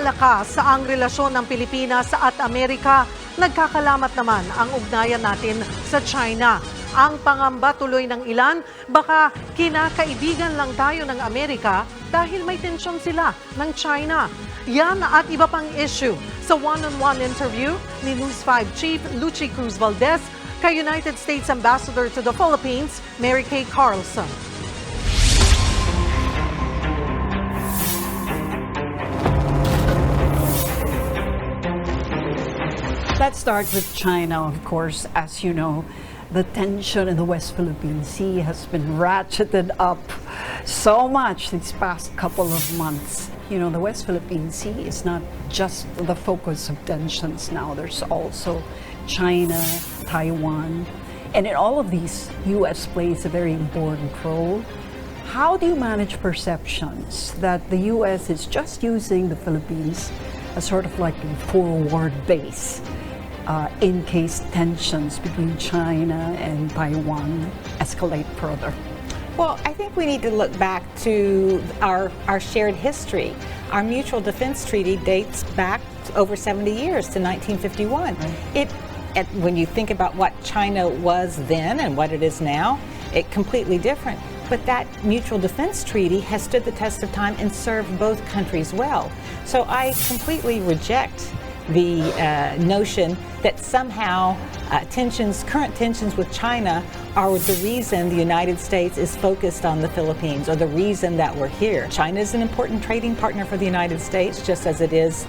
Lumalakas ang relasyon ng Pilipinas at Amerika. Nagkakalamat naman ang ugnayan natin sa China. Ang pangamba tuloy ng ilan, baka kinakaibigan lang tayo ng Amerika dahil may tensyon sila ng China. Yan at iba pang issue sa one-on-one interview ni News 5 Chief Lucy Cruz Valdez kay United States Ambassador to the Philippines, Mary Kay Carlson. Let's start with China, of course. As you know, the tension in the West Philippine Sea has been ratcheted up so much these past couple of months. You know, the West Philippine Sea is not just the focus of tensions now. There's also China, Taiwan, and in all of these, U.S. plays a very important role. How do you manage perceptions that the U.S. is just using the Philippines as sort of like a forward base in case tensions between China and Taiwan escalate further? Well, I think we need to look back to our shared history. Our Mutual Defense Treaty dates back over 70 years to 1951. Right. When you think about what China was then and what it is now, it's completely different. But that Mutual Defense Treaty has stood the test of time and served both countries well. So I completely reject the notion that somehow current tensions with China are the reason the United States is focused on the Philippines, or the reason that we're here. China is an important trading partner for the United States, just as it is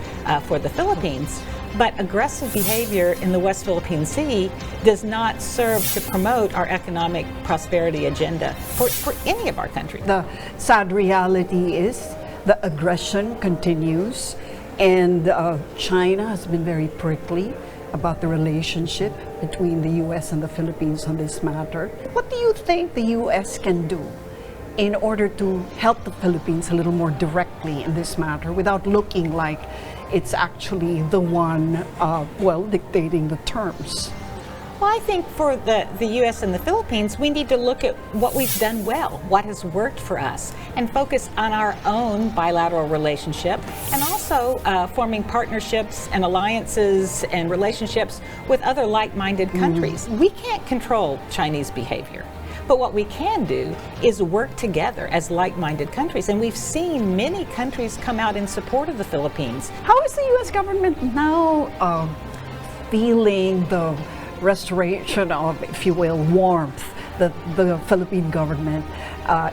for the Philippines. But aggressive behavior in the West Philippine Sea does not serve to promote our economic prosperity agenda for any of our countries. The sad reality is the aggression continues, and China has been very prickly about the relationship between the U.S. and the Philippines on this matter. What do you think the U.S. can do in order to help the Philippines a little more directly in this matter without looking like it's actually the one, dictating the terms? Well, I think for the U.S. and the Philippines, we need to look at what we've done well, what has worked for us, and focus on our own bilateral relationship, and also forming partnerships and alliances and relationships with other like-minded countries. We can't control Chinese behavior. But what we can do is work together as like-minded countries. And we've seen many countries come out in support of the Philippines. How is the U.S. government now feeling the restoration of, if you will, warmth that the Philippine government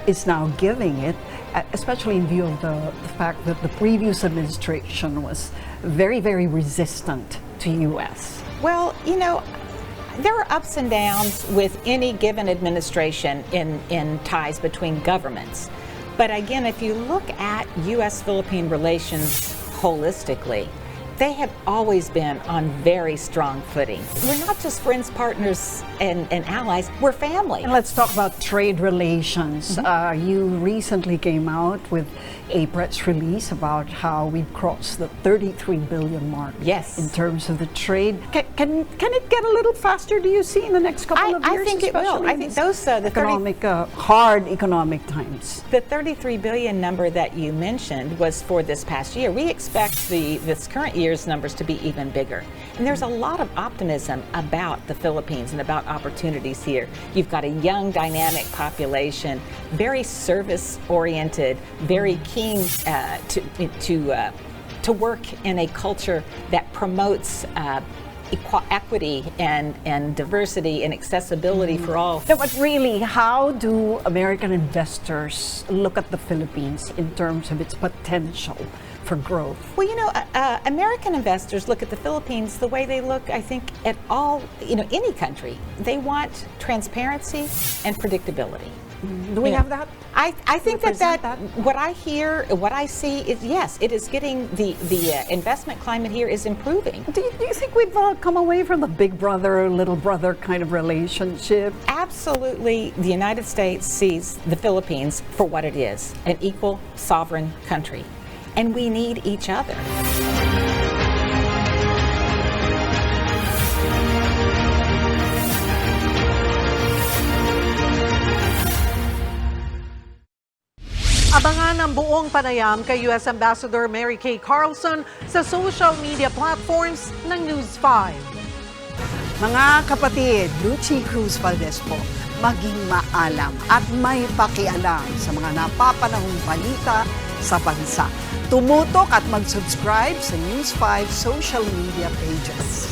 is now giving it, especially in view of the fact that the previous administration was very, very resistant to U.S.? Well, you know, there are ups and downs with any given administration in ties between governments. But again, if you look at U.S.-Philippine relations holistically, they have always been on very strong footing. We're not just friends, partners, and allies, we're family. And let's talk about trade relations. You recently came out with a press release about how we've crossed the 33 billion mark. Yes. In terms of the trade. Can it get a little faster, do you see, in the next couple of years? I think it will. I think those hard economic times. The 33 billion number that you mentioned was for this past year. We expect this current year's numbers to be even bigger. And there's a lot of optimism about the Philippines and about opportunities here. You've got a young, dynamic population, very service-oriented, very keen to work in a culture that promotes equity and diversity and accessibility for all. No, but really, how do American investors look at the Philippines in terms of its potential for growth? Well, you know, American investors look at the Philippines the way they look, I think, at any country. They want transparency and predictability. Do we have that? I think that what I hear, what I see is, yes, it is getting, the investment climate here is improving. Do you think we've come away from the big brother, little brother kind of relationship? Absolutely. The United States sees the Philippines for what it is, an equal sovereign country. And we need each other. Abangan ang buong panayam kay U.S. Ambassador Mary Kay Carlson sa social media platforms ng News 5. Mga kapatid, Lucy Cruz Valdez po, maging maalam at may pakialam sa mga napapanahong balita sa bansa. Tumutok at mag-subscribe sa News 5 social media pages.